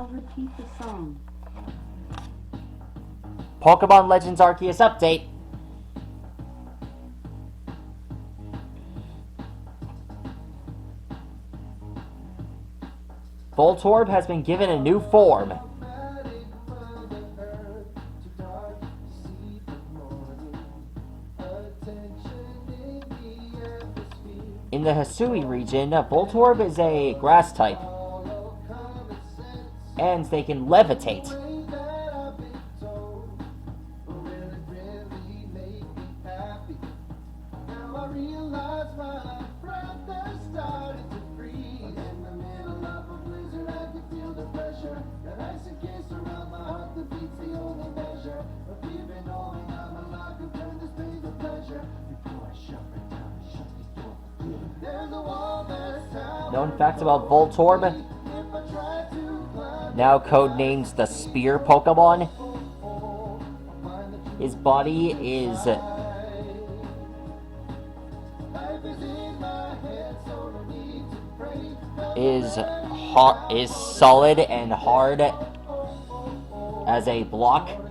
I'll repeat the song. Pokemon Legends Arceus update. Voltorb has been given a new form. In the Hisui region, Voltorb is a grass type, and they can levitate. Known facts about Voltorb, now codenamed the Spear Pokemon. His body is solid and hard as a block.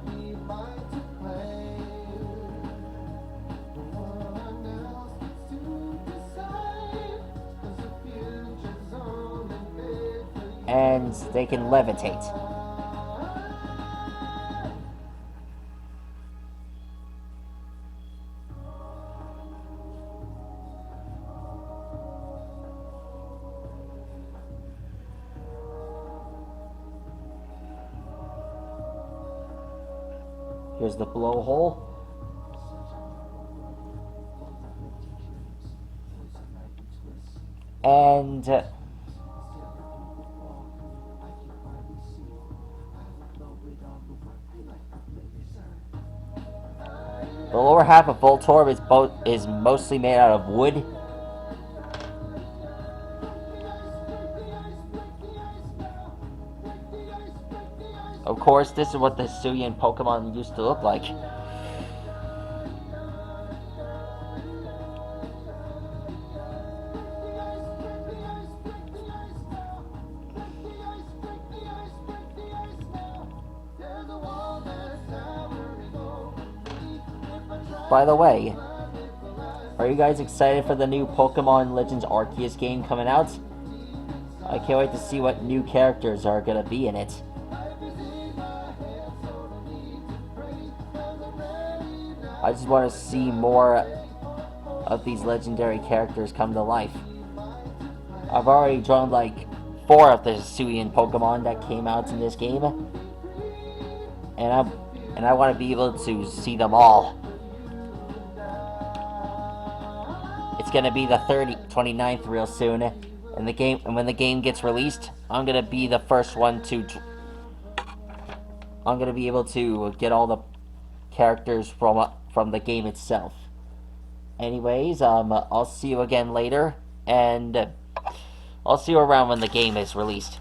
And they can levitate. Here's the blowhole. And the lower half of Voltorb is mostly made out of wood. Of course, this is what the hisuian Pokemon used to look like. By the way, are you guys excited for the new Pokemon Legends Arceus game coming out? I can't wait to see what new characters are going to be in it. I just want to see more of these legendary characters come to life. I've already drawn like 4 of the hisuian Pokemon that came out in this game. And I want to be able to see them all. It's gonna be the 29th real soon, and when the game gets released, I'm gonna be the first one to. I'm gonna be able to get all the characters from the game itself. Anyways, I'll see you again later, and I'll see you around when the game is released.